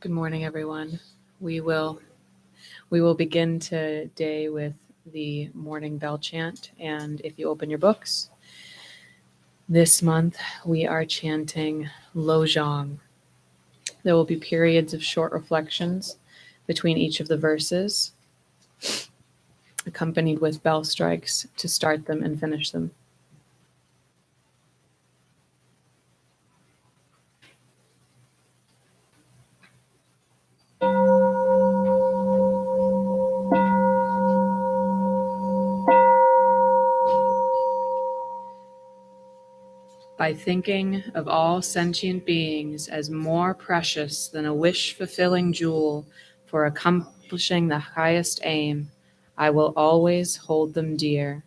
Good morning, everyone. We will begin today with the morning bell chant. And if you open your books, this month we are chanting Lojong. There will be periods of short reflections between each of the verses, accompanied with bell strikes to start them and finish them. By thinking of all sentient beings as more precious than a wish-fulfilling jewel for accomplishing the highest aim, I will always hold them dear.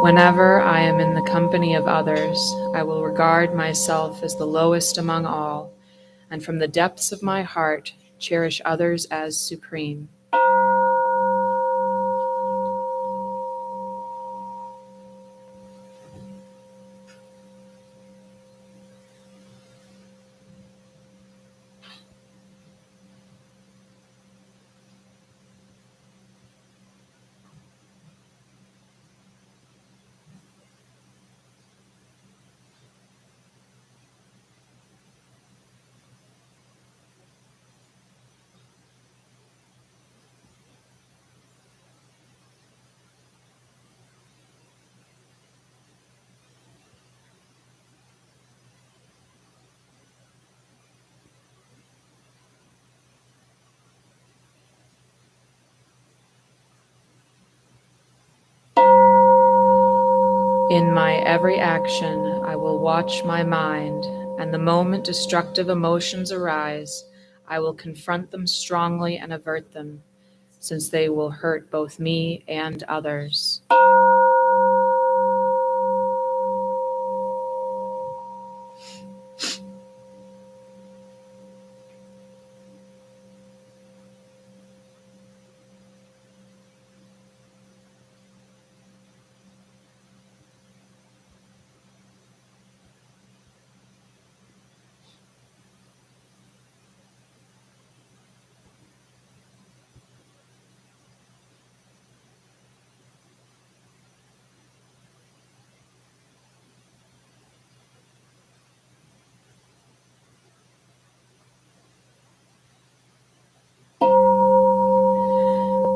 Whenever I am in the company of others, I will regard myself as the lowest among all, and from the depths of my heart, cherish others as supreme. In my every action, I will watch my mind, and the moment destructive emotions arise, I will confront them strongly and avert them, since they will hurt both me and others.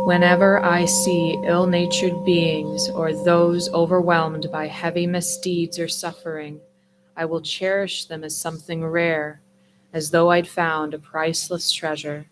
Whenever I see ill-natured beings or those overwhelmed by heavy misdeeds or suffering, I will cherish them as something rare, as though I'd found a priceless treasure.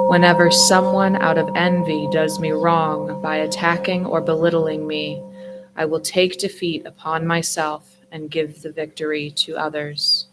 Whenever someone out of envy does me wrong by attacking or belittling me, I will take defeat upon myself and give the victory to others.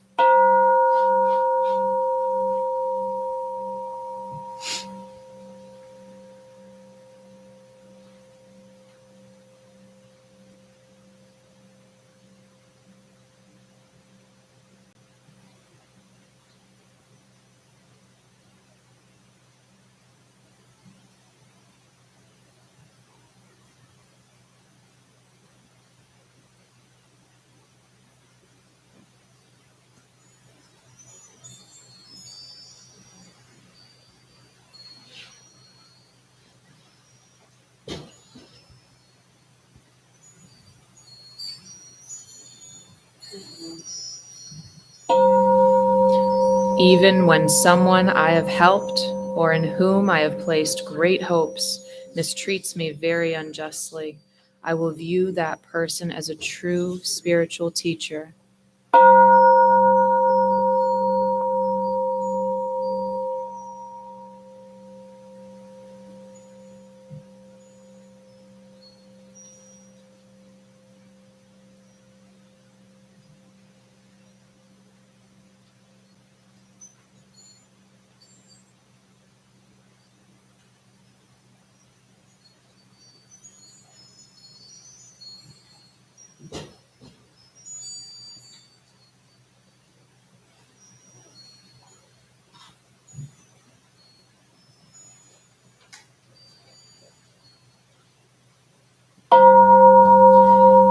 Even when someone I have helped or in whom I have placed great hopes mistreats me very unjustly, I will view that person as a true spiritual teacher.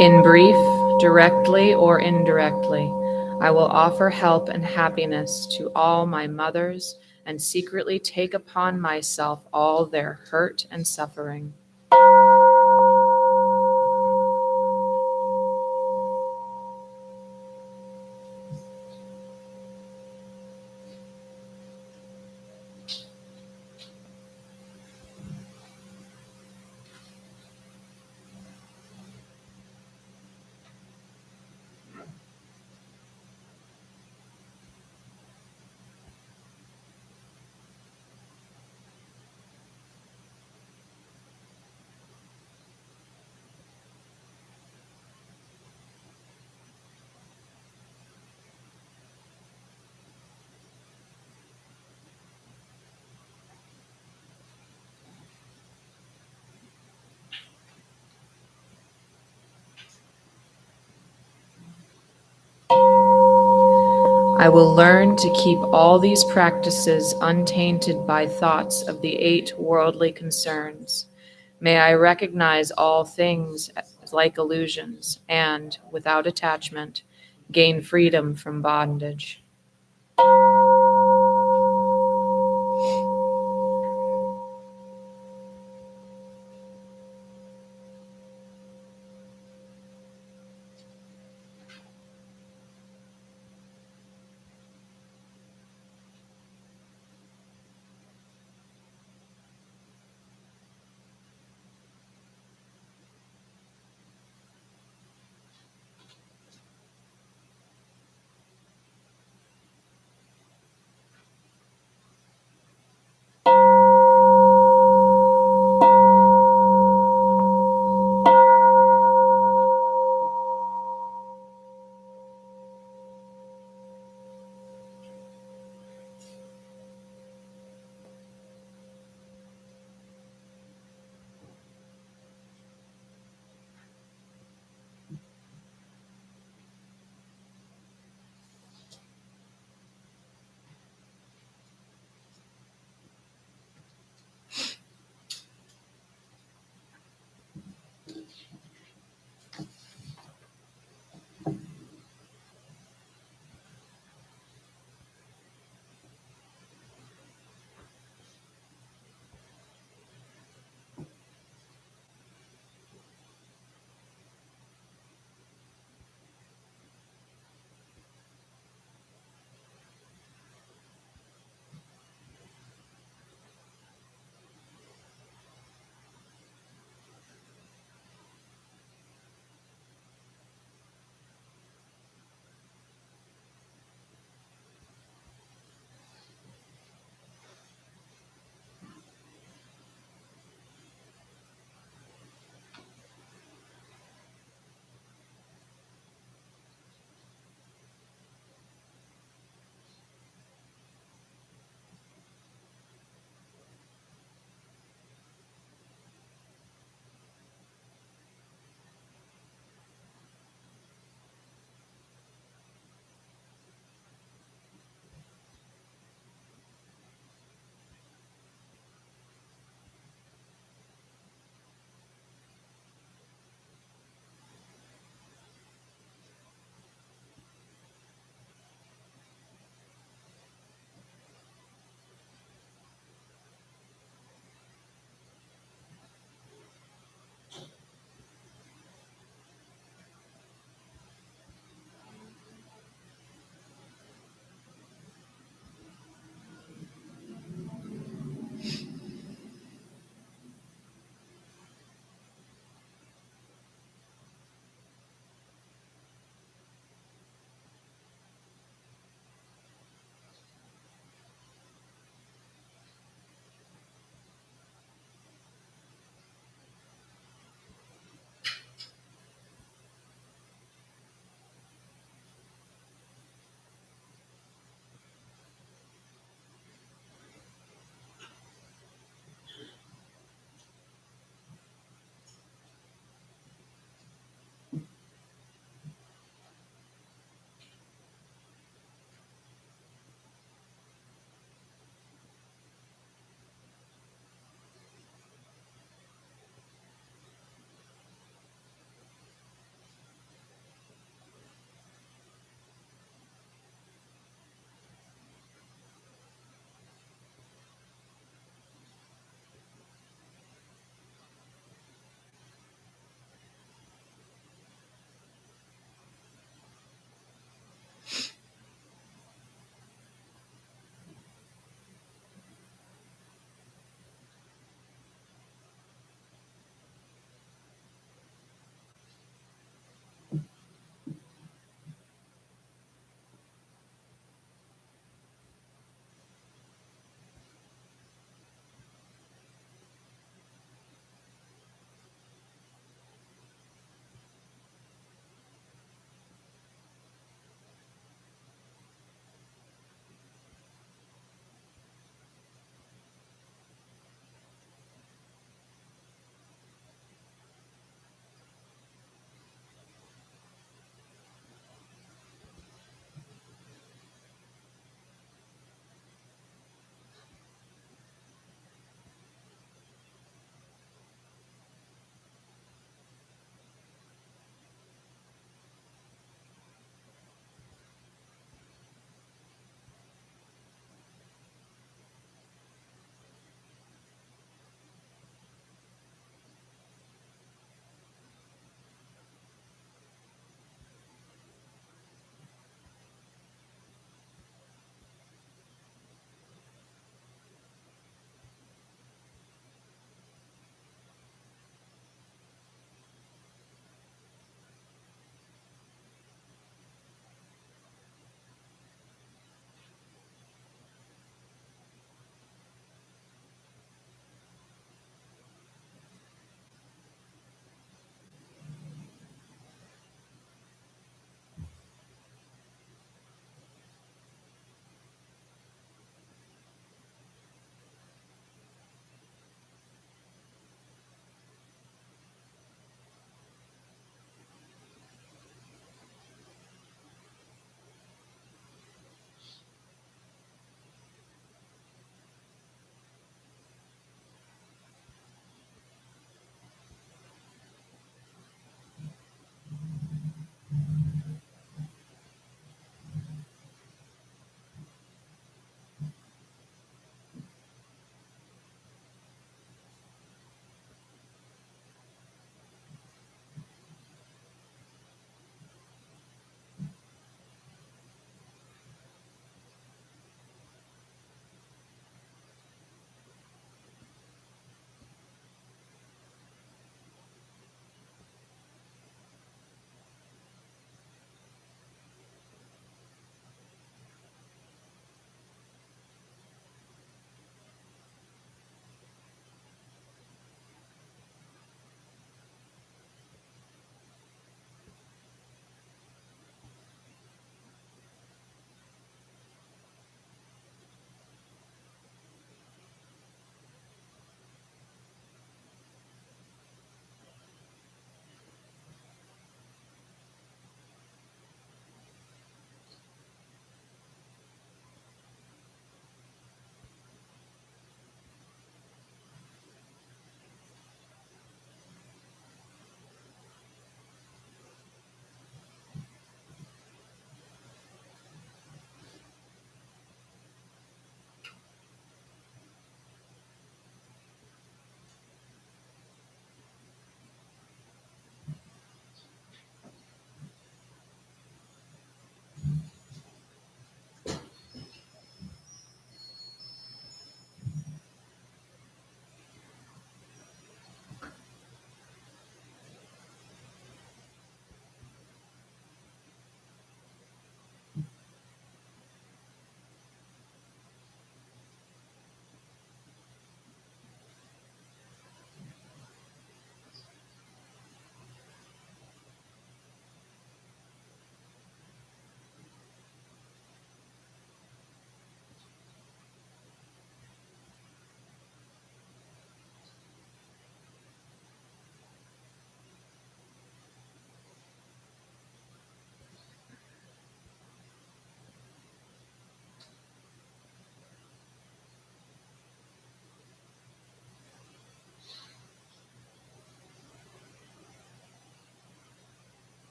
In brief, directly or indirectly, I will offer help and happiness to all my mothers and secretly take upon myself all their hurt and suffering. I will learn to keep all these practices untainted by thoughts of the 8 worldly concerns. May I recognize all things as like illusions and, without attachment, gain freedom from bondage.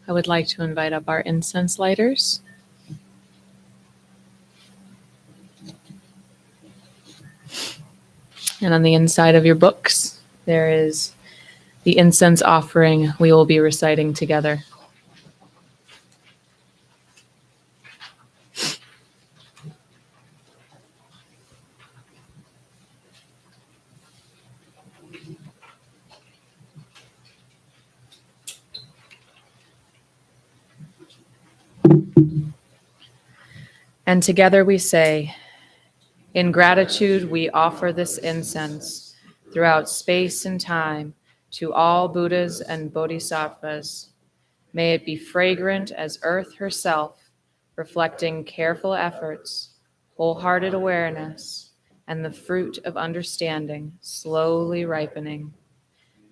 I would like to invite up our incense lighters. And on the inside of your books, there is the incense offering we will be reciting together. And together we say, in gratitude, we offer this incense throughout space and time to all Buddhas and Bodhisattvas. May it be fragrant as earth herself, reflecting careful efforts, wholehearted awareness, and the fruit of understanding slowly ripening.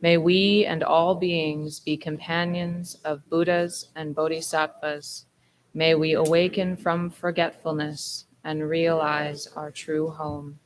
May we and all beings be companions of Buddhas and Bodhisattvas. May we awaken from forgetfulness and realize our true home.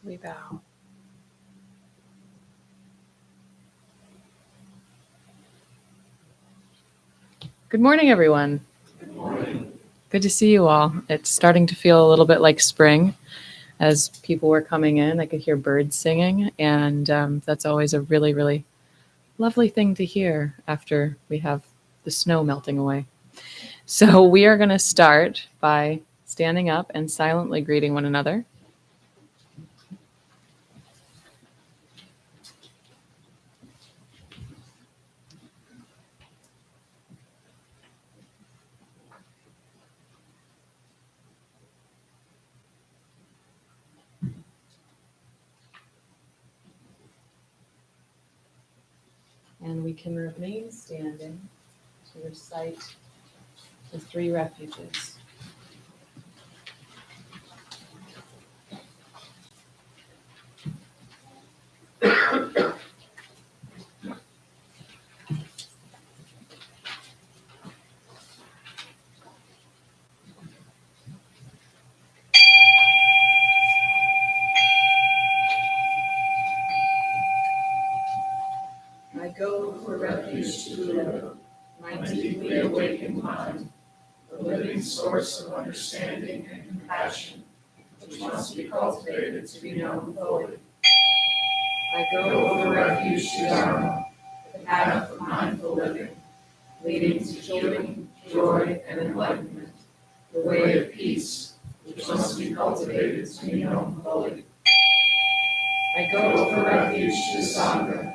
We bow. Good morning, everyone. Good morning. Good to see you all. It's starting to feel a little bit like spring. As people were coming in, I could hear birds singing, and that's always a really, really lovely thing to hear after we have the snow melting away. So we are going to start by standing up and silently greeting one another. And we can remain standing to recite the 3 refuges. I go for refuge to Buddha, my deeply awakened mind, the living source of understanding and compassion, which must be cultivated to be known fully. I go for refuge to Dharma, the path of mindful living, leading to healing, joy, and enlightenment, the way of peace, which must be cultivated to be known fully. I go for refuge to Sangha,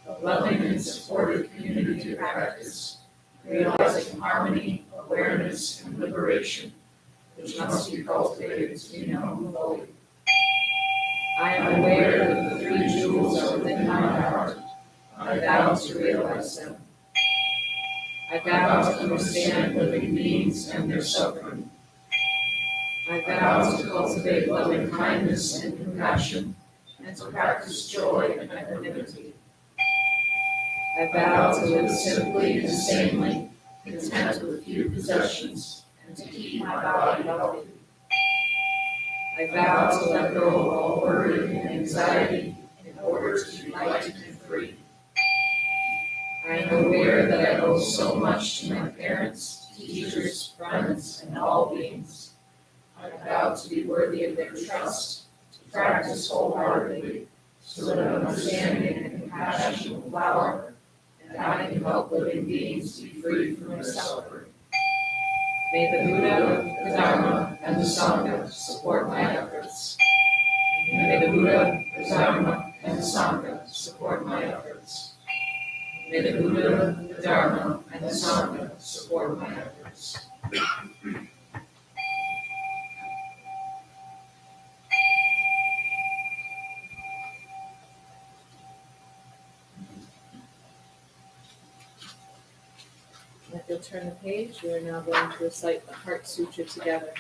a loving and supportive community to practice, realizing harmony, awareness, and liberation, which must be cultivated to be known fully. I am aware that the 3 jewels are within my heart. I vow to realize them. I vow to understand living beings and their suffering. I vow to cultivate loving kindness and compassion, and to practice joy and equanimity. I vow to live simply and sanely, content with few possessions, and to keep my body healthy. I vow to let go of all worry and anxiety in order to be light and free. I am aware that I owe so much to my parents, teachers, friends, and all beings. I vow to be worthy of their trust, to practice wholeheartedly, so that understanding and compassion will flower, and I can help living beings be free from their suffering. May the Buddha, the Dharma, and the Sangha support my efforts. May the Buddha, the Dharma, and the Sangha support my efforts. May the Buddha, the Dharma, and the Sangha support my efforts. If you'll turn the page, we are now going to recite the Heart Sutra together.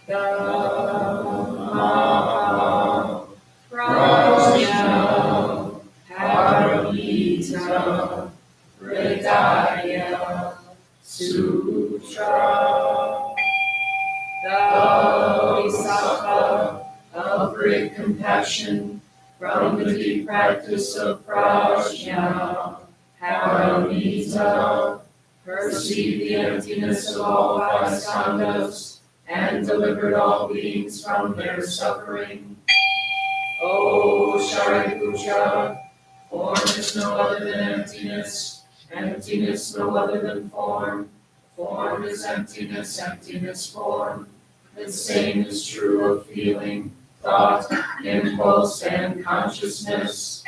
Dhamma Prajna Paramita Hridaya Sutra. The Bodhisattva of great compassion from the deep practice of prajna, paramita, perceived the emptiness of all 5 skandhas and delivered all beings from their suffering. O Shariputra, form is no other than emptiness, emptiness no other than form. Form is emptiness, emptiness form. The same is true of feeling, thought, impulse, and consciousness.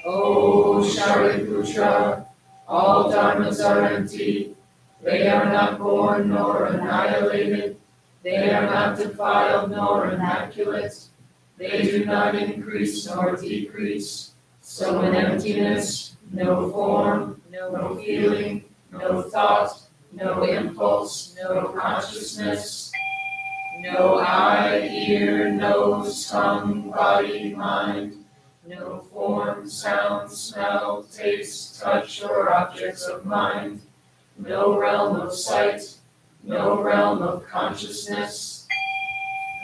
O Shariputra, all dharmas are empty. They are not born nor annihilated. They are not defiled nor immaculate. They do not increase nor decrease. So in emptiness, no form, no feeling, no thought, no impulse, no consciousness, no eye, ear, nose, tongue, body, mind, no form, sound, smell, taste, touch, or objects of mind, no realm of sight, no realm of consciousness,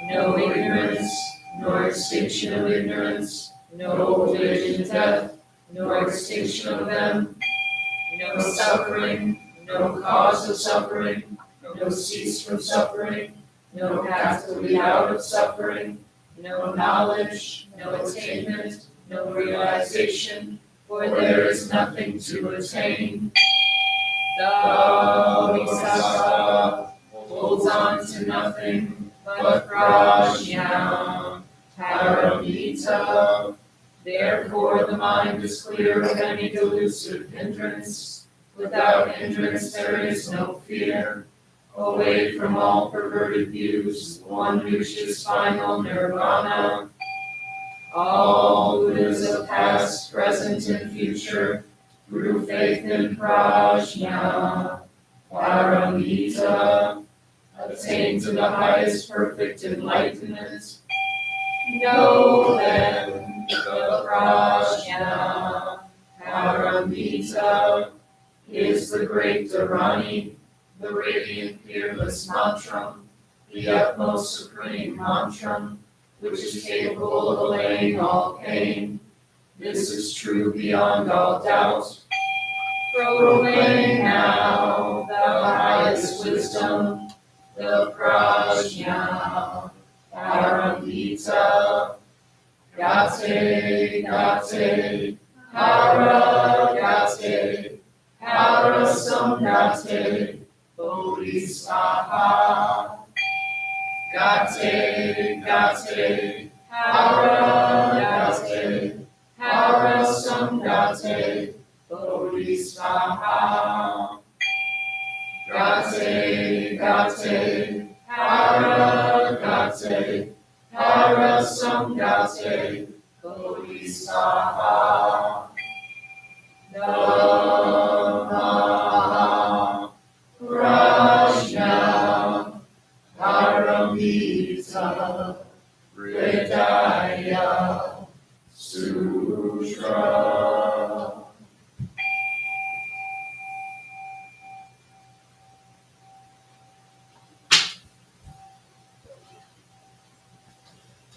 no ignorance, nor extinction of ignorance, no old age and death, nor extinction of them, no suffering, no cause of suffering, no cease from suffering, no path to lead out of suffering, no knowledge, no attainment, no realization, for there is nothing to attain. The Bodhisattva holds on to nothing but prajna, paramita. Therefore the mind is clear of any delusive hindrance. Without hindrance there is no fear. Away from all perverted views, one reaches final nirvana. All Buddhas of past, present, and future, through faith in prajna, paramita, attain to the highest perfect enlightenment. Know then the prajna, paramita, is the great Dharani, the radiant fearless mantra, the utmost supreme mantra, which is capable of allaying all pain. This is true beyond all doubt. Proclaim now the highest wisdom, the prajna, paramita. Gate, gate, hara gate, hara samgate, bodhisattva. Gate, gate, hara gate, hara samgate, bodhisattva. Gate, gate, hara gate, hara samgate, bodhisattva. Dhamma prajna paramita hridaya sutra.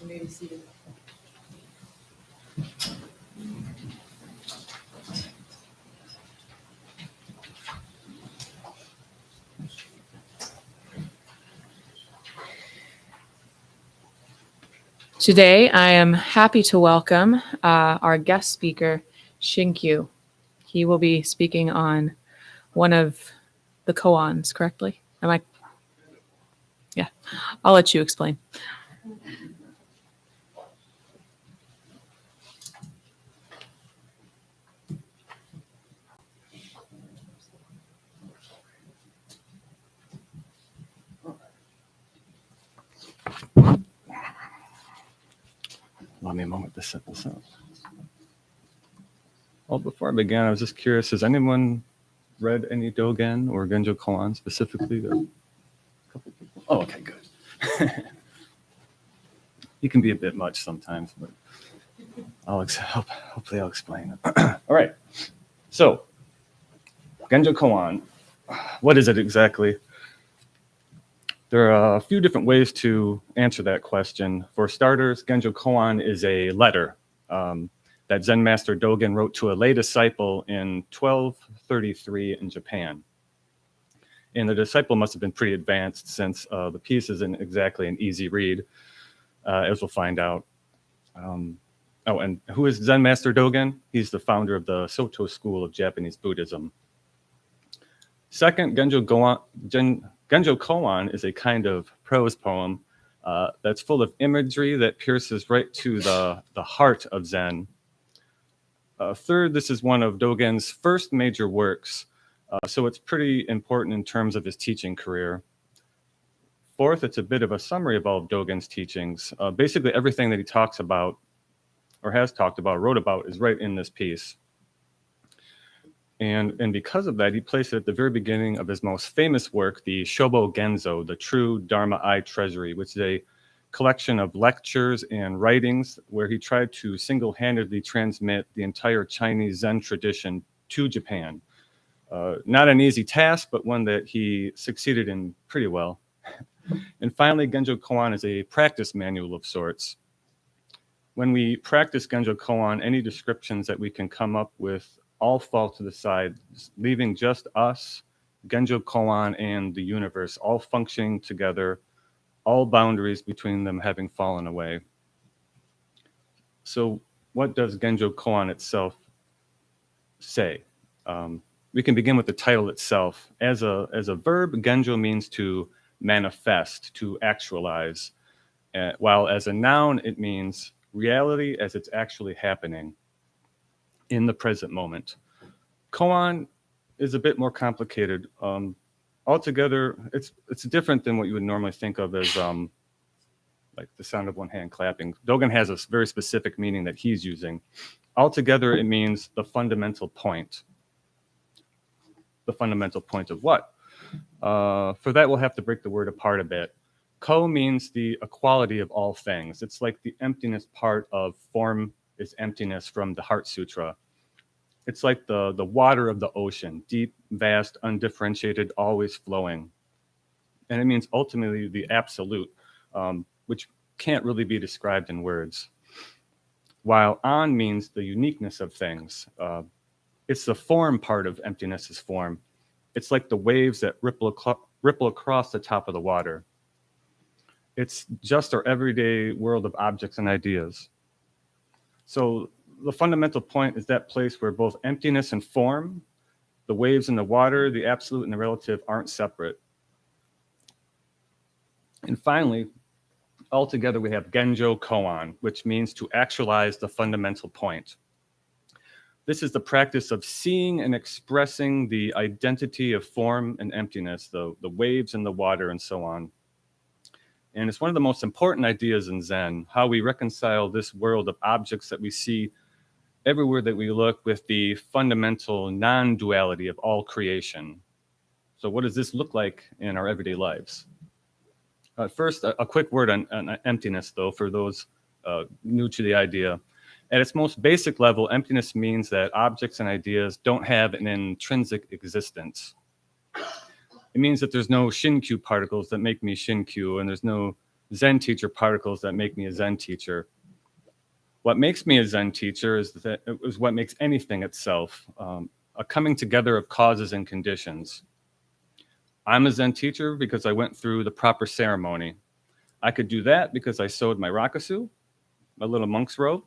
Maybe seated. Today, I am happy to welcome our guest speaker, Shinkyu. He will be speaking on one of the koans, correctly? Am I? Yeah, I'll let you explain. Allow me a moment to set this up. Well, before I began, I was just curious, has anyone read any Dogen or Genjokoan specifically? A couple people. Oh, okay, good. You can be a bit much sometimes, but hopefully I'll explain it. All right. So, Genjokoan, what is it exactly? There are a few different ways to answer that question. For starters, Genjokoan is a letter that Zen master Dogen wrote to a lay disciple in 1233 in Japan. And the disciple must have been pretty advanced since the piece isn't exactly an easy read, as we'll find out. And who is Zen master Dogen? He's the founder of the Soto school of Japanese Buddhism. Second, Genjokoan is a kind of prose poem that's full of imagery that pierces right to the heart of Zen. Third, this is one of Dogen's first major works, so it's pretty important in terms of his teaching career. Fourth, it's a bit of a summary of all of Dogen's teachings. Basically, everything that he talks about, or has talked about, wrote about, is right in this piece. And because of that, he placed it at the very beginning of his most famous work, the Shobo Genzo, the True Dharma Eye Treasury, which is a collection of lectures and writings where he tried to single-handedly transmit the entire Chinese Zen tradition to Japan. Not an easy task, but one that he succeeded in pretty well. And finally, Genjokoan is a practice manual of sorts. When we practice Genjokoan, any descriptions that we can come up with all fall to the side, leaving just us, Genjokoan, and the universe all functioning together, all boundaries between them having fallen away. So what does Genjokoan itself say? We can begin with the title itself. As a verb, Genjo means to manifest, to actualize, while as a noun, it means reality as it's actually happening in the present moment. Koan is a bit more complicated. Altogether, it's different than what you would normally think of as like the sound of one hand clapping. Dogen has a very specific meaning that he's using. Altogether, it means the fundamental point. The fundamental point of what? For that, we'll have to break the word apart a bit. Ko means the equality of all things. It's like the emptiness part of form is emptiness from the Heart Sutra. It's like the water of the ocean, deep, vast, undifferentiated, always flowing. And it means ultimately the absolute, which can't really be described in words. While an means the uniqueness of things. It's the form part of emptiness's form. It's like the waves that ripple across the top of the water. It's just our everyday world of objects and ideas. So the fundamental point is that place where both emptiness and form, the waves and the water, the absolute and the relative aren't separate. And finally, altogether we have Genjokoan, which means to actualize the fundamental point. This is the practice of seeing and expressing the identity of form and emptiness, the waves and the water and so on. And it's one of the most important ideas in Zen, how we reconcile this world of objects that we see everywhere that we look with the fundamental non-duality of all creation. So what does this look like in our everyday lives? First, a quick word on emptiness, though, for those new to the idea. At its most basic level, emptiness means that objects and ideas don't have an intrinsic existence. It means that there's no Shinkyu particles that make me Shinkyu, and there's no Zen teacher particles that make me a Zen teacher. What makes me a Zen teacher is what makes anything itself, a coming together of causes and conditions. I'm a Zen teacher because I went through the proper ceremony. I could do that because I sewed my rakusu, my little monk's robe.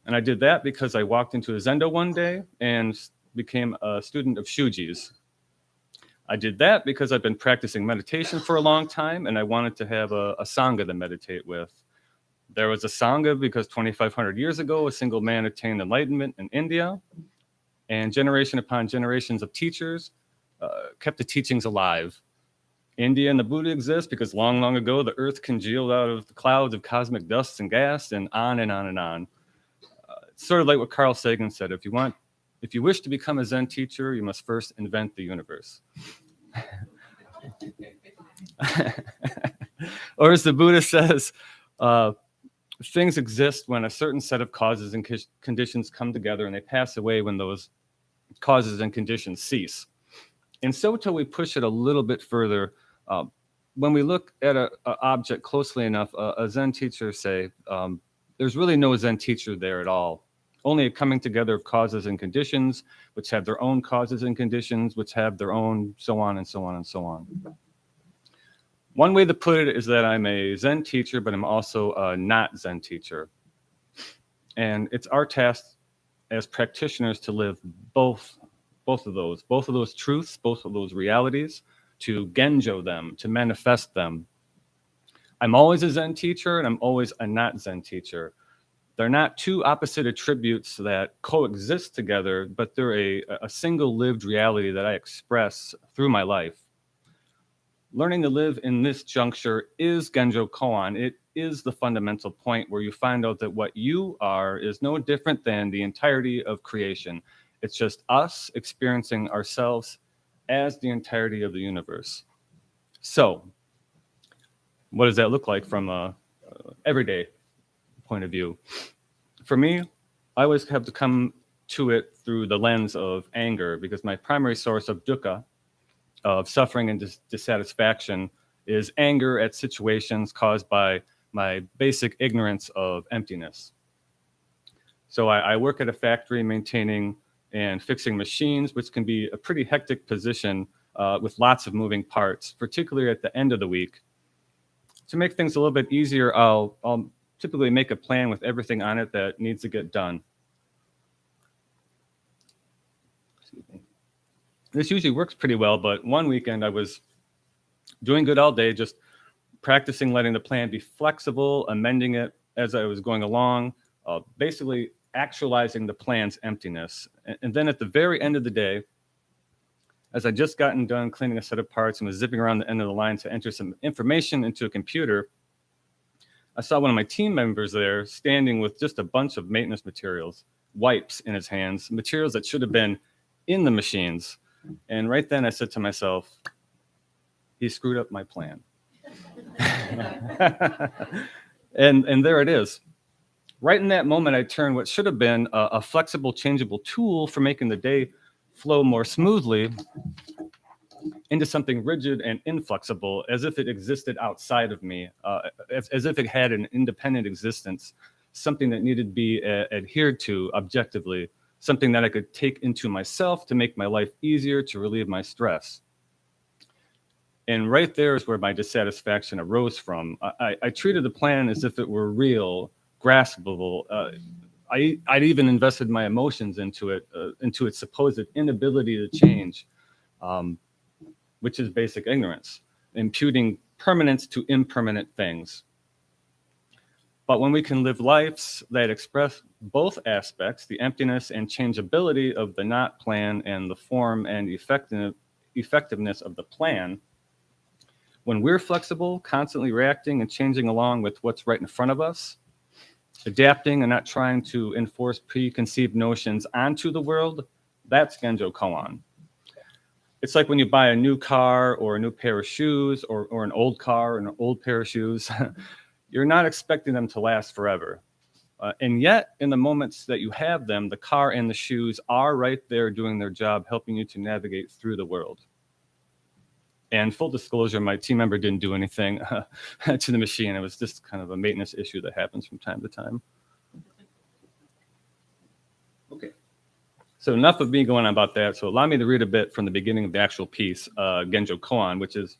And I did that because I walked into a zendo one day and became a student of Shuji's. I did that because I've been practicing meditation for a long time and I wanted to have a sangha to meditate with. There was a sangha because 2,500 years ago, a single man attained enlightenment in India, and generation upon generations of teachers kept the teachings alive. India and the Buddha exist because long, long ago, the earth congealed out of the clouds of cosmic dust and gas, and on and on and on. It's sort of like what Carl Sagan said, if you wish to become a Zen teacher, you must first invent the universe. Or as the Buddha says, things exist when a certain set of causes and conditions come together, and they pass away when those causes and conditions cease. And so till we push it a little bit further, when we look at an object closely enough, a Zen teacher say, there's really no Zen teacher there at all. Only a coming together of causes and conditions, which have their own causes and conditions, which have their own so on and so on and so on. One way to put it is that I'm a Zen teacher, but I'm also a not Zen teacher. And it's our task as practitioners to live both of those truths, both of those realities, to genjo them, to manifest them. I'm always a Zen teacher and I'm always a not Zen teacher. They're not two opposite attributes that coexist together, but they're a single lived reality that I express through my life. Learning to live in this juncture is Genjokoan. It is the fundamental point where you find out that what you are is no different than the entirety of creation. It's just us experiencing ourselves as the entirety of the universe. So, what does that look like from a everyday point of view. For me, I always have to come to it through the lens of anger, because my primary source of dukkha, of suffering and dissatisfaction, is anger at situations caused by my basic ignorance of emptiness. So I work at a factory maintaining and fixing machines, which can be a pretty hectic position with lots of moving parts, particularly at the end of the week. To make things a little bit easier, I'll typically make a plan with everything on it that needs to get done. This usually works pretty well, but one weekend I was doing good all day, just practicing letting the plan be flexible, amending it as I was going along, basically actualizing the plan's emptiness. And then at the very end of the day, as I just gotten done cleaning a set of parts and was zipping around the end of the line to enter some information into a computer, I saw one of my team members there standing with just a bunch of maintenance materials, wipes in his hands, materials that should have been in the machines. And right then I said to myself, he screwed up my plan. and there it is. Right in that moment, I turned what should have been a flexible, changeable tool for making the day flow more smoothly into something rigid and inflexible, as if it existed outside of me, as if it had an independent existence, something that needed to be adhered to objectively, something that I could take into myself to make my life easier, to relieve my stress. And right there is where my dissatisfaction arose from. I treated the plan as if it were real, graspable. I'd even invested my emotions into its supposed inability to change, which is basic ignorance, imputing permanence to impermanent things. But when we can live lives that express both aspects, the emptiness and changeability of the not plan and the form and effectiveness of the plan, when we're flexible, constantly reacting and changing along with what's right in front of us, adapting and not trying to enforce preconceived notions onto the world, that's Genjokoan. It's like when you buy a new car or a new pair of shoes, or an old car and an old pair of shoes. You're not expecting them to last forever. And yet, in the moments that you have them, the car and the shoes are right there doing their job, helping you to navigate through the world. And full disclosure, my team member didn't do anything to the machine. It was just kind of a maintenance issue that happens from time to time. Okay. So enough of me going on about that. So allow me to read a bit from the beginning of the actual piece, Genjokoan, which is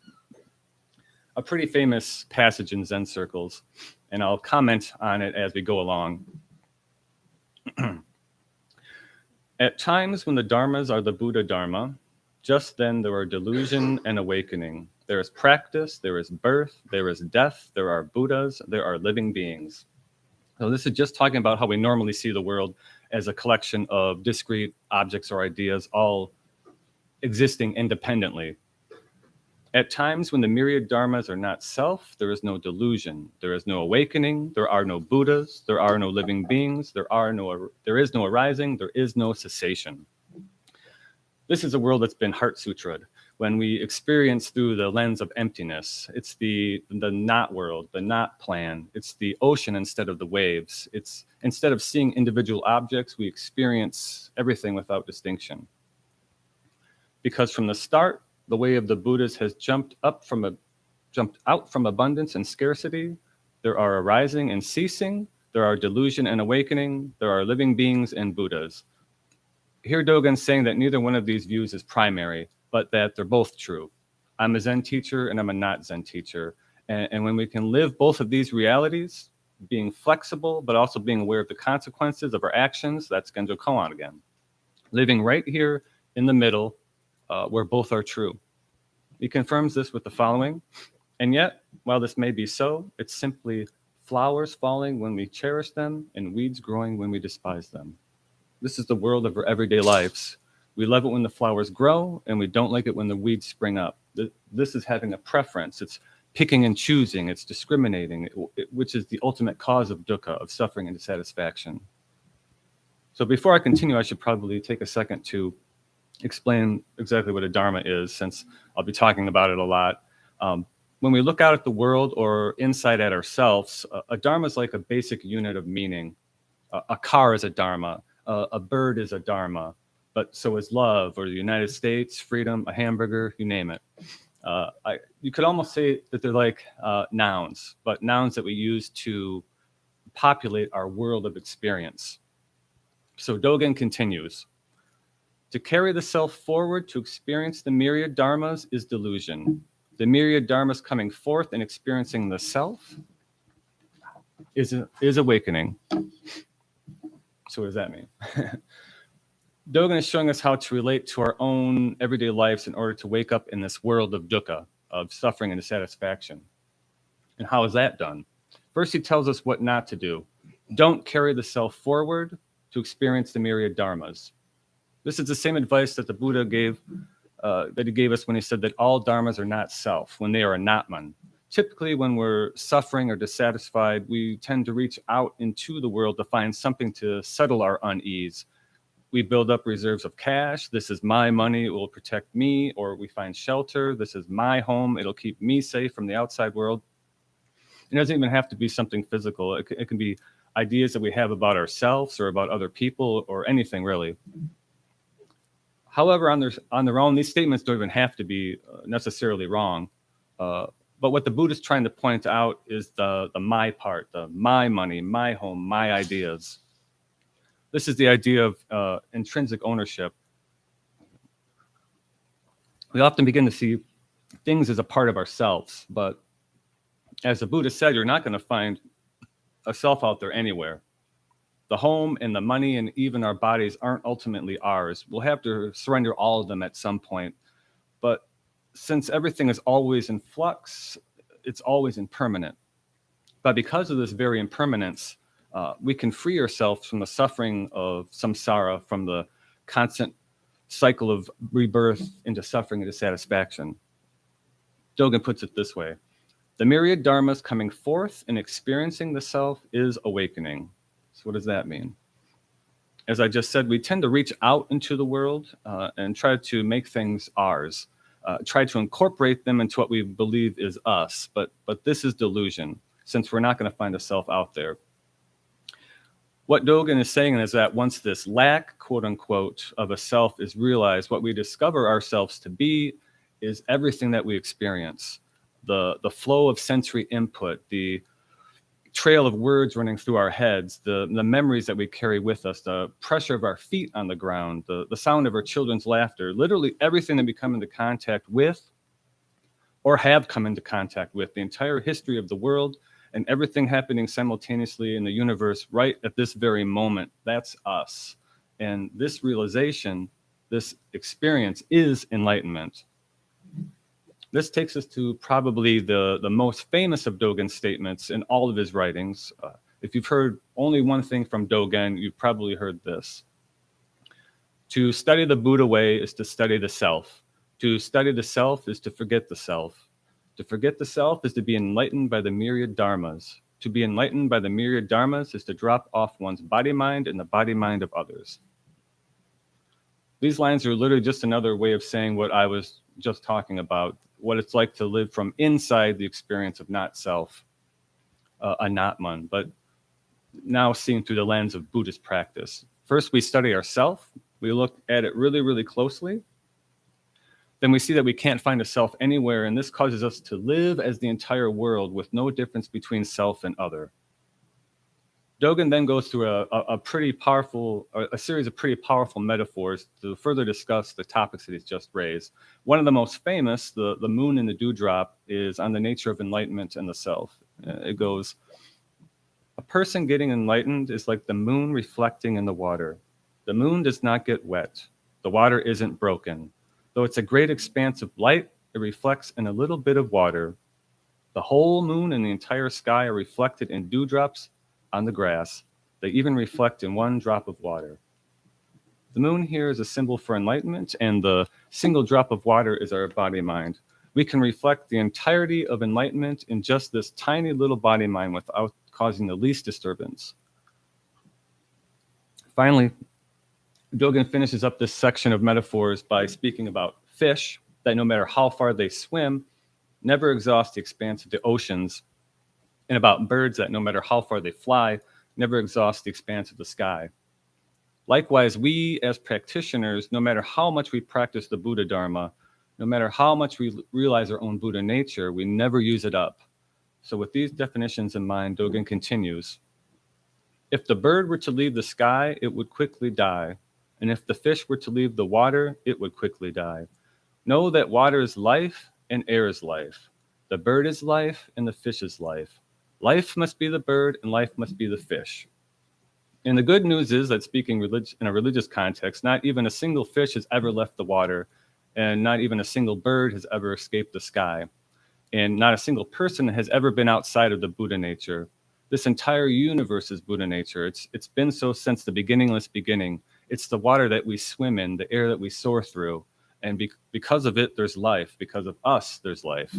a pretty famous passage in Zen circles, and I'll comment on it as we go along. At times when the dharmas are the Buddha Dharma, just then there are delusion and awakening. There is practice, there is birth, there is death, there are Buddhas, there are living beings. So this is just talking about how we normally see the world as a collection of discrete objects or ideas, all existing independently. At times when the myriad dharmas are not self, there is no delusion, there is no awakening, there are no Buddhas, there are no living beings, there is no arising, there is no cessation. This is a world that's been heart sutraed. When we experience through the lens of emptiness, it's the not world, the not plan. It's the ocean instead of the waves. It's instead of seeing individual objects, we experience everything without distinction. Because from the start, the way of the Buddhas has jumped out from abundance and scarcity. There are arising and ceasing. There are delusion and awakening. There are living beings and Buddhas. Here Dogen's saying that neither one of these views is primary, but that they're both true. I'm a Zen teacher and I'm a not Zen teacher. And when we can live both of these realities, being flexible, but also being aware of the consequences of our actions, that's Genjokoan again. Living right here in the middle, where both are true. He confirms this with the following. And yet, while this may be so, it's simply flowers falling when we cherish them and weeds growing when we despise them. This is the world of our everyday lives. We love it when the flowers grow, and we don't like it when the weeds spring up. This is having a preference. It's picking and choosing. It's discriminating, which is the ultimate cause of dukkha, of suffering and dissatisfaction. So before I continue, I should probably take a second to explain exactly what a Dharma is, since I'll be talking about it a lot. when we look out at the world or inside at ourselves, a dharma is like a basic unit of meaning. A car is a dharma, a bird is a dharma, but so is love, or the United States, freedom, a hamburger, you name it. You could almost say that they're like nouns, but nouns that we use to populate our world of experience. So Dogen continues. To carry the self forward to experience the myriad dharmas is delusion. The myriad dharmas coming forth and experiencing the self is awakening. So what does that mean? Dogen is showing us how to relate to our own everyday lives in order to wake up in this world of dukkha, of suffering and dissatisfaction. And how is that done? First, he tells us what not to do. Don't carry the self forward to experience the myriad dharmas. This is the same advice that the Buddha gave, that he gave us when he said that all dharmas are not self, when they are anatman. Typically, when we're suffering or dissatisfied, we tend to reach out into the world to find something to settle our unease. We build up reserves of cash. This is my money. It will protect me. Or we find shelter. This is my home. It'll keep me safe from the outside world. It doesn't even have to be something physical. It can be ideas that we have about ourselves or about other people or anything really. However, on their own, these statements don't even have to be necessarily wrong. But what the Buddha is trying to point out is the my part, the my money, my home, my ideas. This is the idea of intrinsic ownership. We often begin to see things as a part of ourselves, but as the Buddha said, you're not going to find a self out there anywhere. The home and the money and even our bodies aren't ultimately ours. We'll have to surrender all of them at some point. But since everything is always in flux, it's always impermanent. But because of this very impermanence, we can free ourselves from the suffering of samsara, from the constant cycle of rebirth into suffering and dissatisfaction. Dogen puts it this way. The myriad dharmas coming forth and experiencing the self is awakening. So what does that mean? As I just said, we tend to reach out into the world and try to make things ours, try to incorporate them into what we believe is us. But this is delusion, since we're not going to find a self out there. What Dogen is saying is that once this lack, quote unquote, of a self is realized, what we discover ourselves to be is everything that we experience. The flow of sensory input, the trail of words running through our heads, the memories that we carry with us, the pressure of our feet on the ground, the sound of our children's laughter, literally everything that we come into contact with or have come into contact with, the entire history of the world and everything happening simultaneously in the universe right at this very moment, that's us. And this realization, this experience is enlightenment. This takes us to probably the most famous of Dogen's statements in all of his writings. If you've heard only one thing from Dogen, you've probably heard this. To study the Buddha way is to study the self. To study the self is to forget the self. To forget the self is to be enlightened by the myriad dharmas. To be enlightened by the myriad dharmas is to drop off one's body mind and the body mind of others. These lines are literally just another way of saying what I was just talking about, what it's like to live from inside the experience of not self, anatman, but now seen through the lens of Buddhist practice. First, we study ourself. We look at it really, really closely. Then we see that we can't find a self anywhere, and this causes us to live as the entire world with no difference between self and other. Dogen then goes through a series of pretty powerful metaphors to further discuss the topics that he's just raised. One of the most famous, the moon and the dewdrop, is on the nature of enlightenment and the self. It goes, a person getting enlightened is like the moon reflecting in the water. The moon does not get wet. The water isn't broken. Though it's a great expanse of light, it reflects in a little bit of water. The whole moon and the entire sky are reflected in dewdrops on the grass. They even reflect in one drop of water. The moon here is a symbol for enlightenment, and the single drop of water is our body mind. We can reflect the entirety of enlightenment in just this tiny little body mind without causing the least disturbance. Finally, Dogen finishes up this section of metaphors by speaking about fish, that no matter how far they swim, never exhaust the expanse of the oceans, and about birds that no matter how far they fly, never exhaust the expanse of the sky. Likewise, we as practitioners, no matter how much we practice the Buddha Dharma, no matter how much we realize our own Buddha nature, we never use it up. So with these definitions in mind, Dogen continues, if the bird were to leave the sky, it would quickly die. And if the fish were to leave the water, it would quickly die. Know that water is life and air is life. The bird is life and the fish is life. Life must be the bird and life must be the fish. And the good news is that speaking in a religious context, not even a single fish has ever left the water, and not even a single bird has ever escaped the sky. And not a single person has ever been outside of the Buddha nature. This entire universe is Buddha nature. It's been so since the beginningless beginning. It's the water that we swim in, the air that we soar through. And because of it, there's life. Because of us, there's life.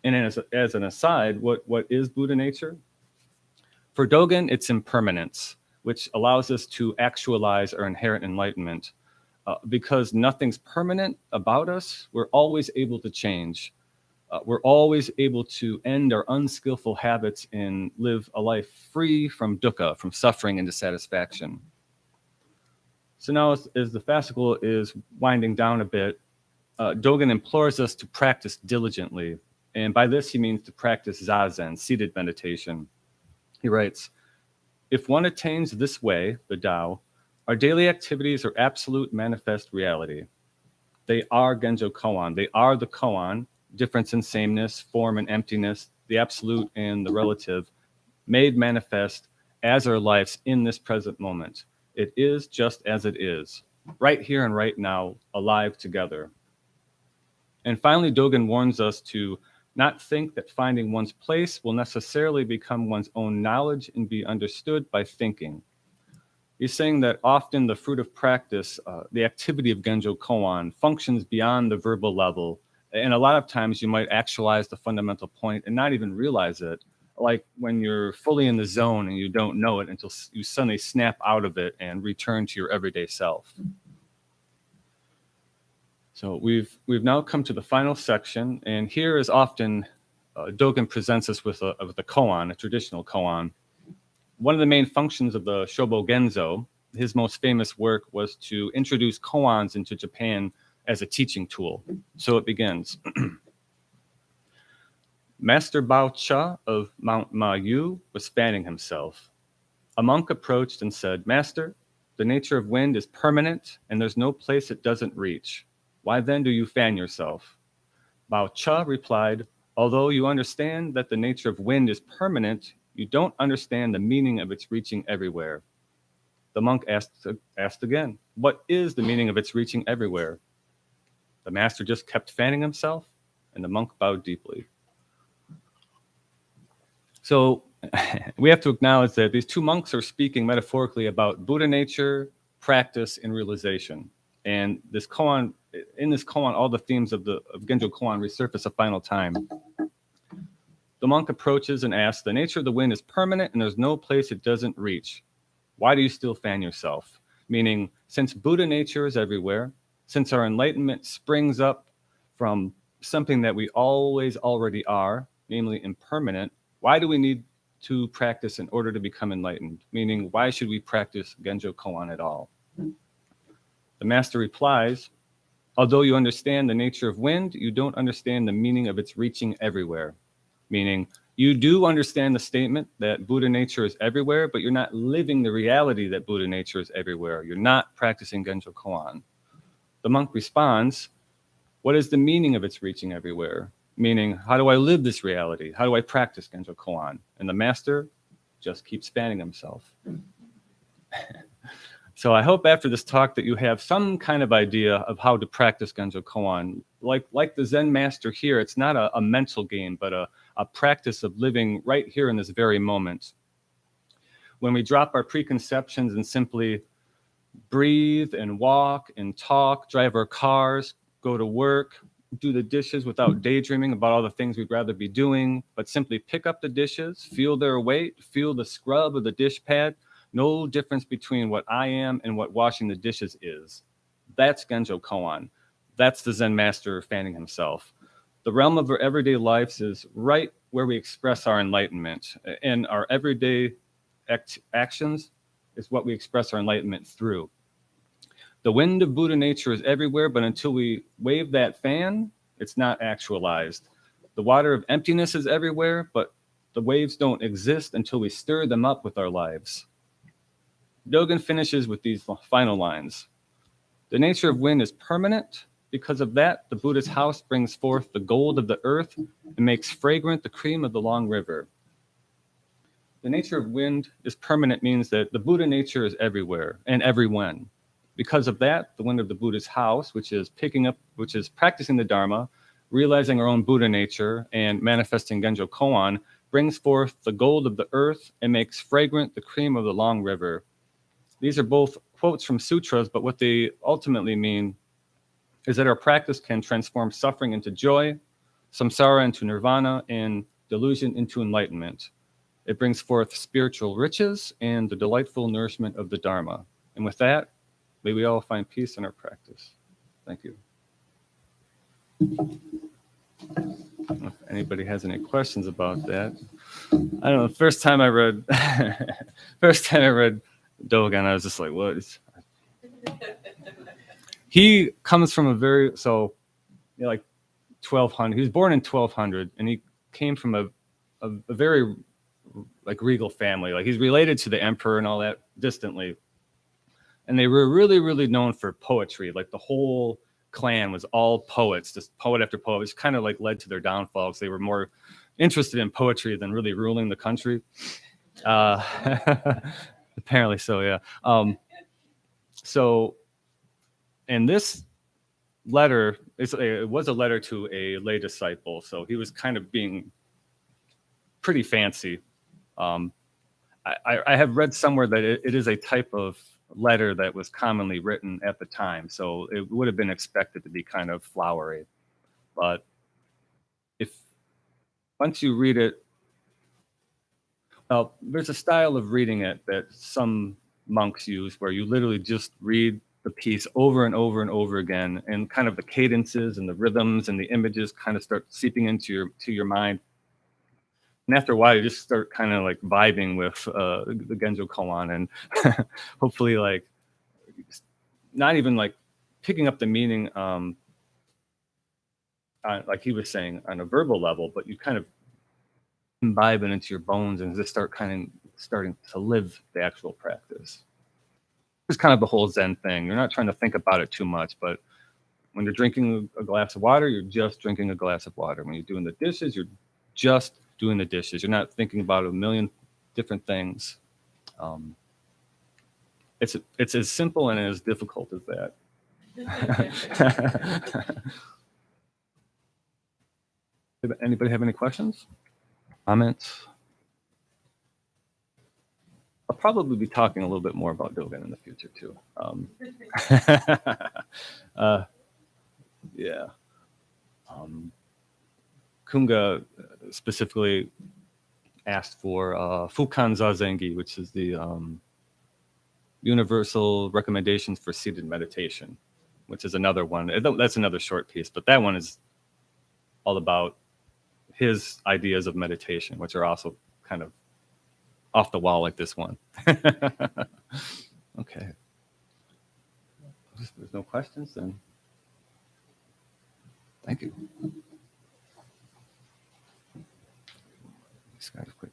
And as an aside, what is Buddha nature? For Dogen, it's impermanence, which allows us to actualize our inherent enlightenment. Because nothing's permanent about us, we're always able to change. We're always able to end our unskillful habits and live a life free from dukkha, from suffering and dissatisfaction. So now as the fascicle is winding down a bit, Dogen implores us to practice diligently. And by this, he means to practice zazen, seated meditation. He writes, if one attains this way, the Tao, our daily activities are absolute manifest reality. They are Genjokoan. They are the koan, difference and sameness, form and emptiness, the absolute and the relative, made manifest as our lives in this present moment. It is just as it is, right here and right now, alive together. And finally, Dogen warns us to not think that finding one's place will necessarily become one's own knowledge and be understood by thinking. He's saying that often the fruit of practice, the activity of Genjokoan, functions beyond the verbal level. And a lot of times you might actualize the fundamental point and not even realize it, like when you're fully in the zone and you don't know it until you suddenly snap out of it and return to your everyday self. So we've now come to the final section, and here is often Dogen presents us with a koan, a traditional koan. One of the main functions of the Shobo Genzo, his most famous work, was to introduce koans into Japan as a teaching tool. So it begins. Master Bao Cha of Mount Ma Yu was fanning himself. A monk approached and said, Master, the nature of wind is permanent and there's no place it doesn't reach. Why then do you fan yourself? Bao Cha replied, although you understand that the nature of wind is permanent, you don't understand the meaning of its reaching everywhere. The monk asked again, what is the meaning of its reaching everywhere? The master just kept fanning himself, and the monk bowed deeply. So we have to acknowledge that these two monks are speaking metaphorically about Buddha nature, practice, and realization. And this koan, in this koan, all the themes of Genjokoan resurface a final time. The monk approaches and asks, the nature of the wind is permanent and there's no place it doesn't reach. Why do you still fan yourself? Meaning, since Buddha nature is everywhere, since our enlightenment springs up from something that we always already are, namely impermanent, why do we need to practice in order to become enlightened? Meaning, why should we practice Genjokoan at all? The master replies, although you understand the nature of wind, you don't understand the meaning of its reaching everywhere. Meaning, you do understand the statement that Buddha nature is everywhere, but you're not living the reality that Buddha nature is everywhere. You're not practicing Genjokoan. The monk responds, what is the meaning of its reaching everywhere? Meaning, how do I live this reality? How do I practice Genjokoan? And the master just keeps fanning himself. So I hope after this talk that you have some kind of idea of how to practice Genjokoan. Like the Zen master here, it's not a mental game, but a practice of living right here in this very moment. When we drop our preconceptions and simply breathe and walk and talk, drive our cars, go to work, do the dishes without daydreaming about all the things we'd rather be doing, but simply pick up the dishes, feel their weight, feel the scrub of the dish pad. No difference between what I am and what washing the dishes is. That's Genjokoan. That's the Zen master fanning himself. The realm of our everyday lives is right where we express our enlightenment, and our everyday actions is what we express our enlightenment through. The wind of Buddha nature is everywhere, but until we wave that fan, it's not actualized. The water of emptiness is everywhere, but the waves don't exist until we stir them up with our lives. Dogen finishes with these final lines. The nature of wind is permanent. Because of that, the Buddha's house brings forth the gold of the earth and makes fragrant the cream of the long river. The nature of wind is permanent means that the Buddha nature is everywhere and everyone. Because of that, the wind of the Buddha's house, which is practicing the Dharma, realizing our own Buddha nature, and manifesting Genjokoan, brings forth the gold of the earth and makes fragrant the cream of the long river. These are both quotes from sutras, but what they ultimately mean is that our practice can transform suffering into joy, samsara into nirvana, and delusion into enlightenment. It brings forth spiritual riches and the delightful nourishment of the Dharma. And with that, may we all find peace in our practice. Thank you. If anybody has any questions about that. I don't know, the first time I read Dogen, I was just like, what is... He comes from a very, like 1200. He was born in 1200, and he came from a very like regal family. Like he's related to the emperor and all that distantly. And they were really, really known for poetry. Like the whole clan was all poets, just poet after poet, which kind of like led to their downfall because they were more interested in poetry than really ruling the country. Apparently so, yeah. And this letter, it was a letter to a lay disciple, so he was kind of being pretty fancy. I have read somewhere that it is a type of letter that was commonly written at the time, so it would have been expected to be kind of flowery. But once you read it, well, there's a style of reading it that some monks use where you literally just read the piece over and over and over again, and kind of the cadences and the rhythms and the images kind of start seeping into your mind. And after a while, you just start kind of like vibing with the Genjokoan, and hopefully, like, not even like picking up the meaning, like he was saying, on a verbal level, but you kind of imbibe it into your bones and just starting to live the actual practice. It's kind of the whole Zen thing. You're not trying to think about it too much, but when you're drinking a glass of water, you're just drinking a glass of water. When you're doing the dishes, you're just doing the dishes. You're not thinking about a million different things. It's as simple and as difficult as that. Anybody have any questions? Comments? I'll probably be talking a little bit more about Dogen in the future too. Yeah. Kunga specifically asked for Fukan Zazengi, which is the Universal Recommendations for Seated Meditation, which is another one. That's another short piece, but that one is all about his ideas of meditation, which are also kind of off the wall like this one. Okay. If there's no questions, then thank you. Just got a quick.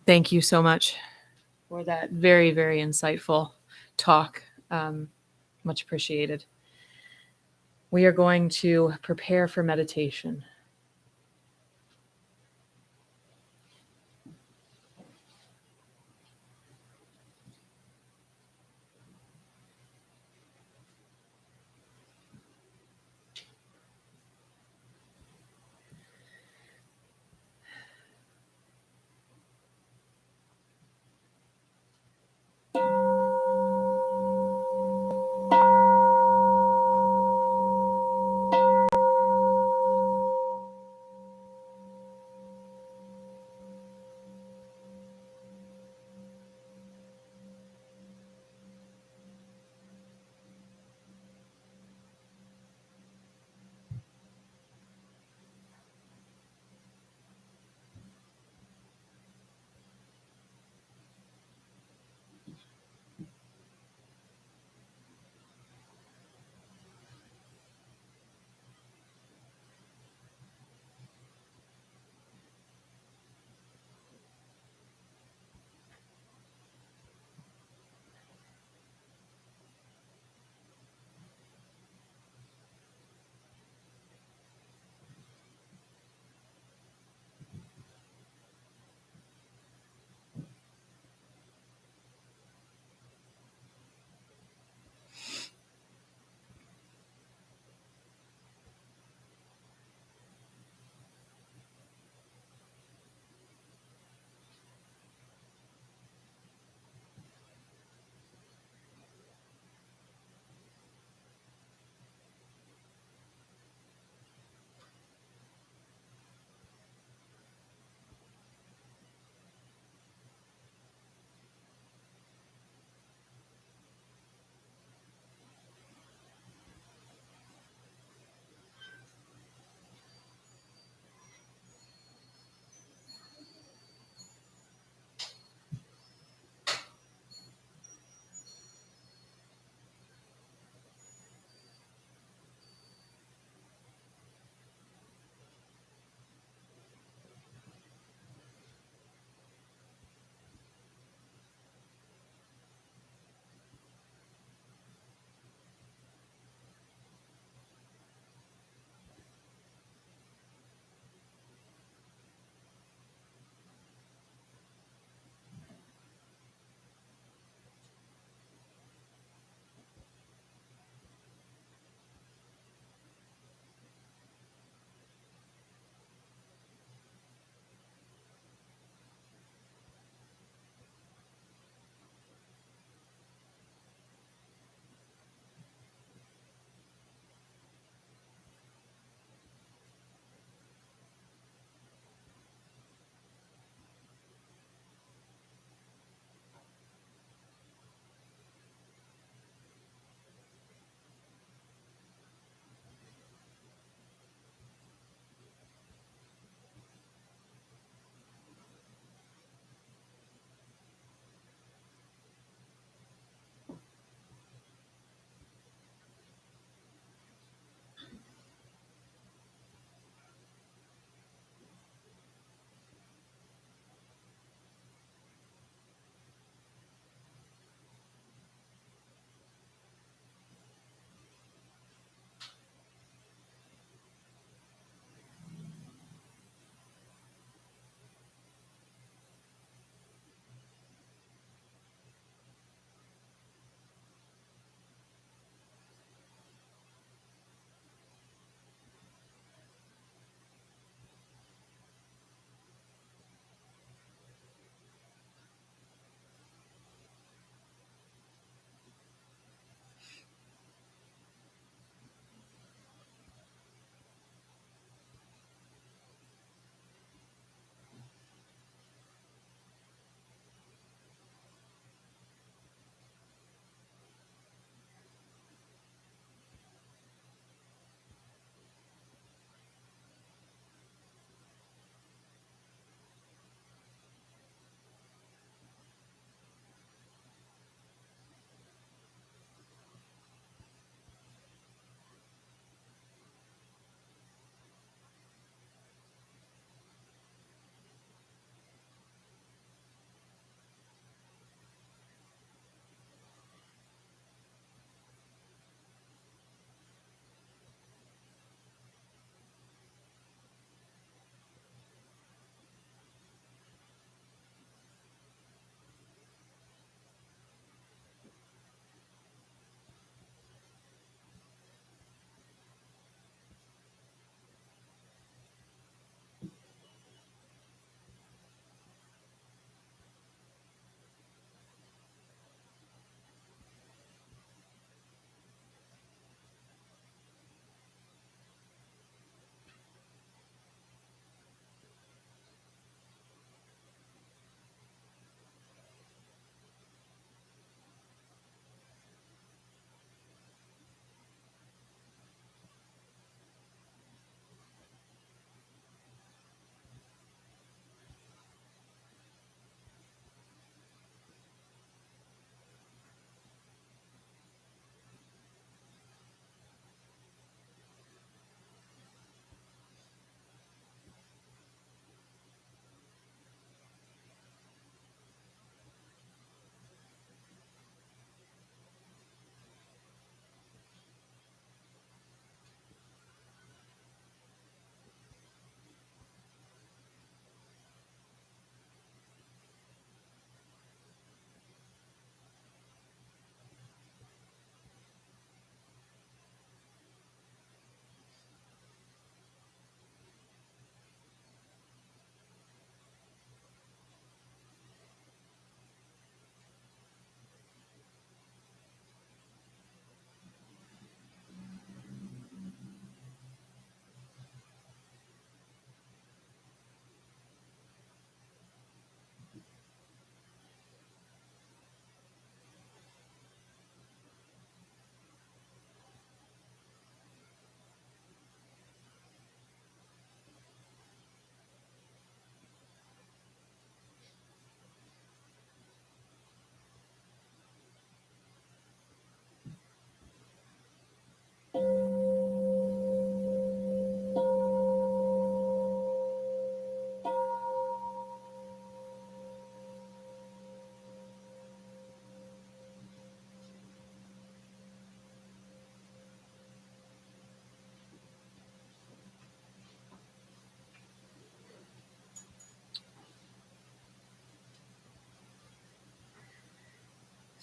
Thank you so much for that very, very insightful talk. Much appreciated. We are going to prepare for meditation.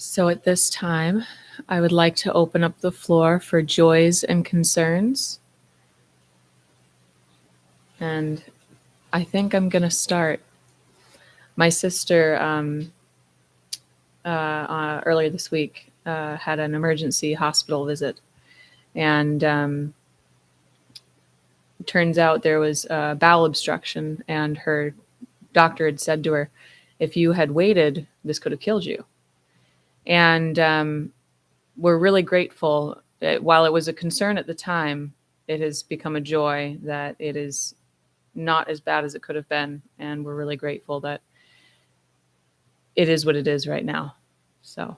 So at this time, I would like to open up the floor for joys and concerns. And I think I'm going to start. My sister, earlier this week, had an emergency hospital visit. And turns out there was bowel obstruction, and her doctor had said to her, if you had waited, this could have killed you. And we're really grateful. While it was a concern at the time, it has become a joy that it is not as bad as it could have been. And we're really grateful that it is what it is right now. So.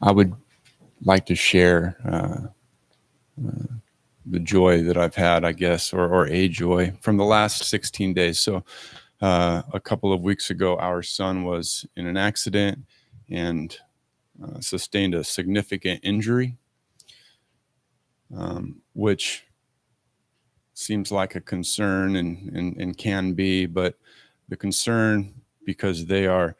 I would like to share the joy that I've had, I guess, or a joy from the last 16 days. So a couple of weeks ago, our son was in an accident and sustained a significant injury, which seems like a concern and can be, but the concern, because they are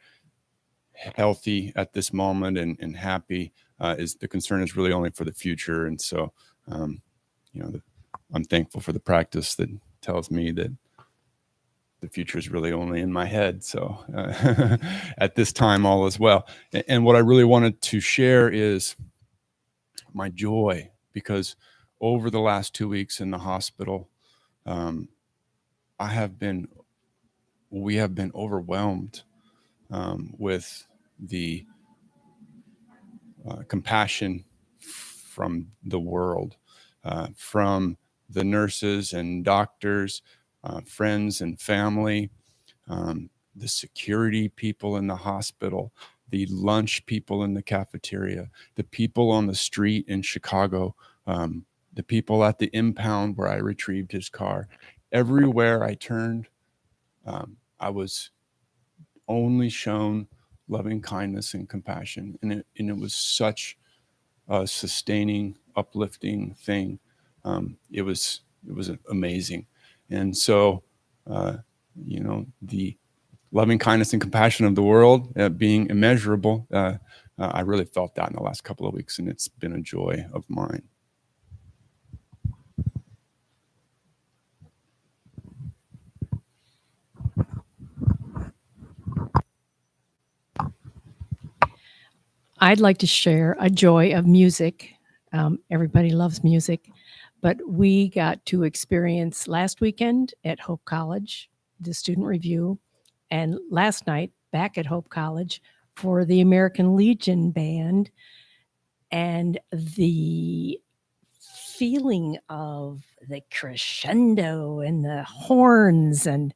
healthy at this moment and happy, is the concern is really only for the future. And so, I'm thankful for the practice that tells me that the future is really only in my head. So at this time, all is well. And what I really wanted to share is my joy, because over the last 2 weeks in the hospital, we have been overwhelmed with the compassion from the world, from the nurses and doctors, friends and family, the security people in the hospital, the lunch people in the cafeteria, the people on the street in Chicago, the people at the impound where I retrieved his car. Everywhere I turned, I was only shown loving kindness and compassion. And it was such a sustaining, uplifting thing. It was amazing. And so, the loving kindness and compassion of the world being immeasurable, I really felt that in the last couple of weeks, and it's been a joy of mine. I'd like to share a joy of music. Everybody loves music, but we got to experience last weekend at Hope College, the student review, and last night back at Hope College for the American Legion Band. And the feeling of the crescendo and the horns, and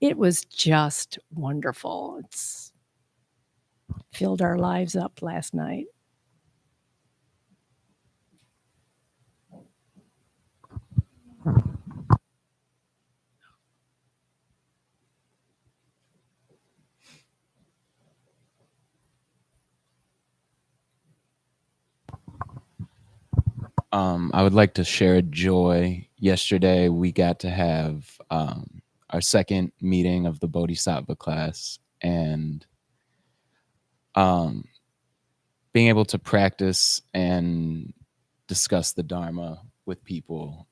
it was just wonderful. It's filled our lives up last night. I would like to share a joy. Yesterday, we got to have our second meeting of the Bodhisattva class, and being able to practice and discuss the Dharma with people,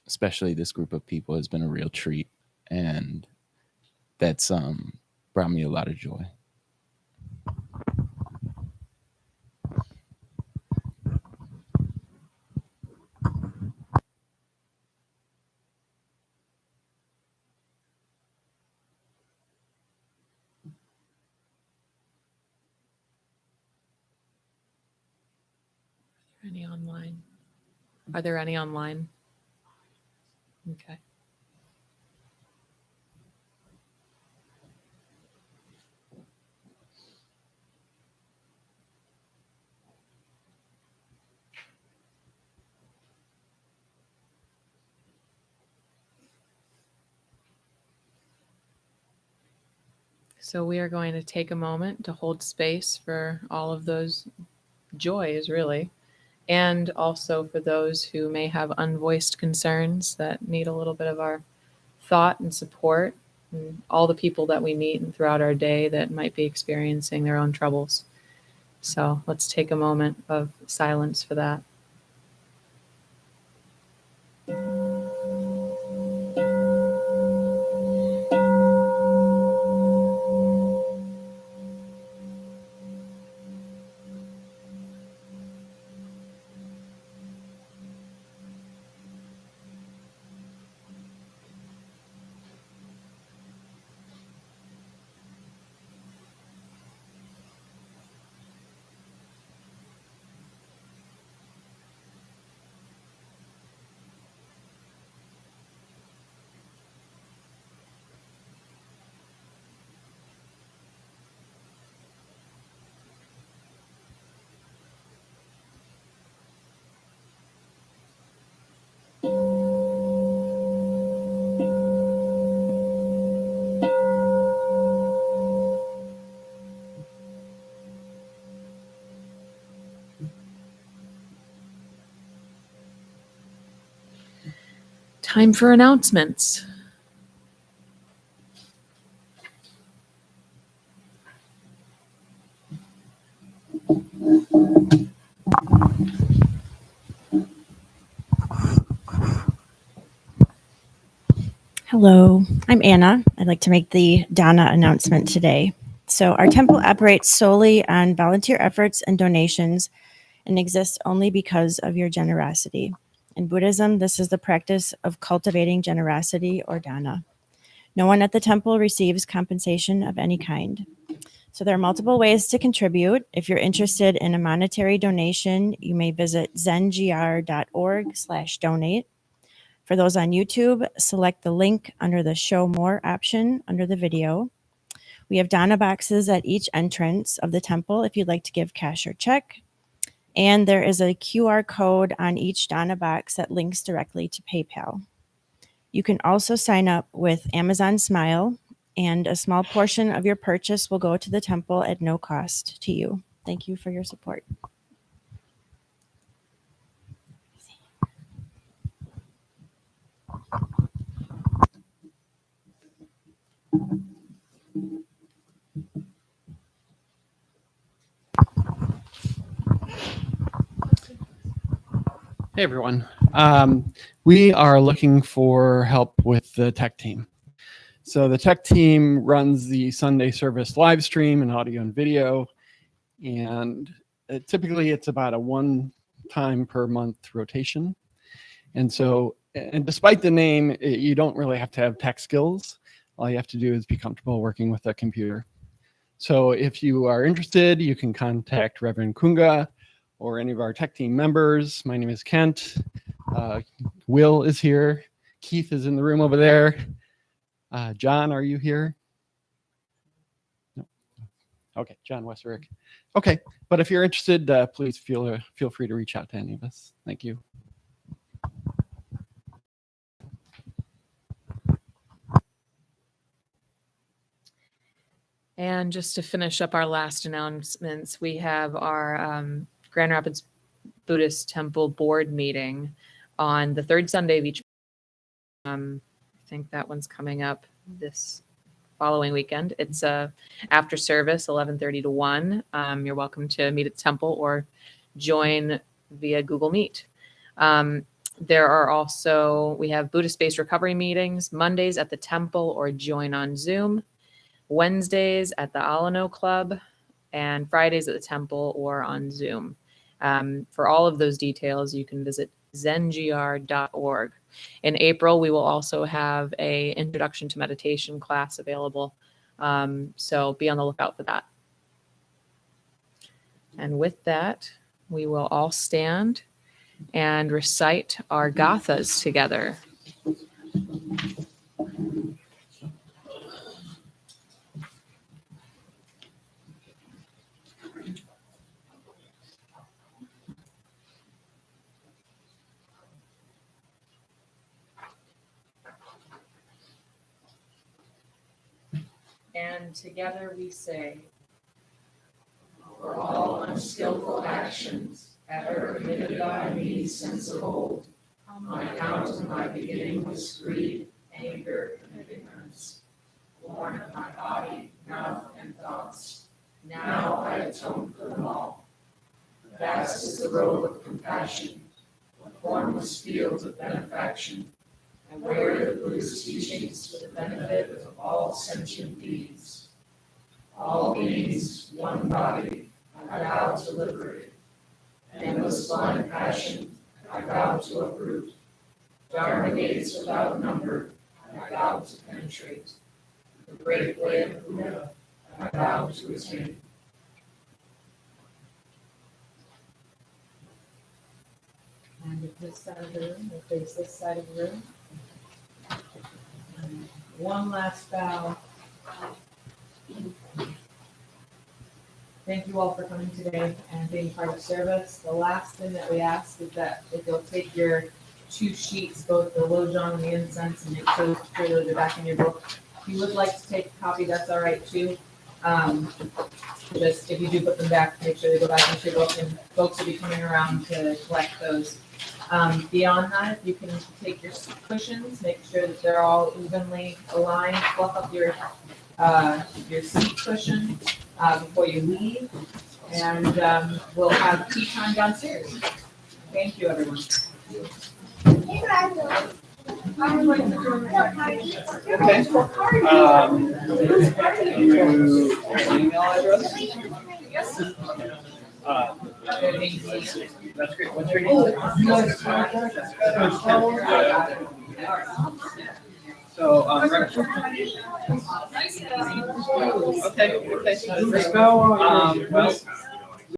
especially this group of people, has been a real treat, and that's brought me a lot of joy. Any online? Are there any online? Okay. So we are going to take a moment to hold space for all of those joys, really, and also for those who may have unvoiced concerns that need a little bit of our thought and support, and all the people that we meet and throughout our day that might be experiencing their own troubles. So let's take a moment of silence for that. Time for announcements. Hello, I'm Anna. I'd like to make the Dana announcement today. So our temple operates solely on volunteer efforts and donations and exists only because of your generosity. In Buddhism, this is the practice of cultivating generosity or dana. No one at the temple receives compensation of any kind. So there are multiple ways to contribute. If you're interested in a monetary donation, you may visit zengr.org/donate. For those on YouTube, select the link under the Show More option under the video. We have Dana boxes at each entrance of the temple if you'd like to give cash or check. And there is a QR code on each Dana box that links directly to PayPal. You can also sign up with Amazon Smile, and a small portion of your purchase will go to the temple at no cost to you. Thank you for your support. Hey everyone. We are looking for help with the tech team. So the tech team runs the Sunday service live stream and audio and video, and typically it's about a 1 time per month rotation. And so, and despite the name, you don't really have to have tech skills. All you have to do is be comfortable working with a computer. So if you are interested, you can contact Reverend Kunga or any of our tech team members. My name is Kent. Will is here. Keith is in the room over there. John, are you here? No. Okay, John Westerick. Okay, but if you're interested, please feel free to reach out to any of us. Thank you. And just to finish up our last announcements, we have our Grand Rapids Buddhist Temple board meeting on the third Sunday of each month. I think that one's coming up this following weekend. It's after service, 11:30 to 1. You're welcome to meet at the temple or join via Google Meet. There are also, we have Buddhist-based recovery meetings, Mondays at the temple or join on Zoom, Wednesdays at the Alano Club, and Fridays at the temple or on Zoom. For all of those details, you can visit zengr.org. In April, we will also have a introduction to meditation class available. So be on the lookout for that. And with that, we will all stand and recite our gathas together. And together we say, For all unskillful actions ever committed by me since of old, on account of my beginningless greed, anger, and ignorance, born of my body, mouth, and thoughts, now I atone for them all. Vast is the road of compassion, a formless field of benefaction. I wear the Buddhist teachings for the benefit of all sentient beings. All beings, one body, I vow to liberate. Endless blind passion, I vow to uproot. Dharma gates without number, I vow to penetrate. The great way of Buddha, I vow to attain. and if this side of the room, we'll face this side of the room. And one last bow. Thank you all for coming today and being part of service. The last thing that we ask is that if you'll take your 2 sheets, both the Lojong and the incense, and make sure those are back in your book. If you would like to take a copy, that's all right too. Just if you do put them back, make sure they go back into your book, and folks will be coming around to collect those. Beyond that, you can take your cushions, make sure that they're all evenly aligned, fluff up your seat cushion before you leave, and we'll have tea time downstairs. Thank you, everyone. Okay. You email address? That's great. What's your name? So, okay, let's go. Well,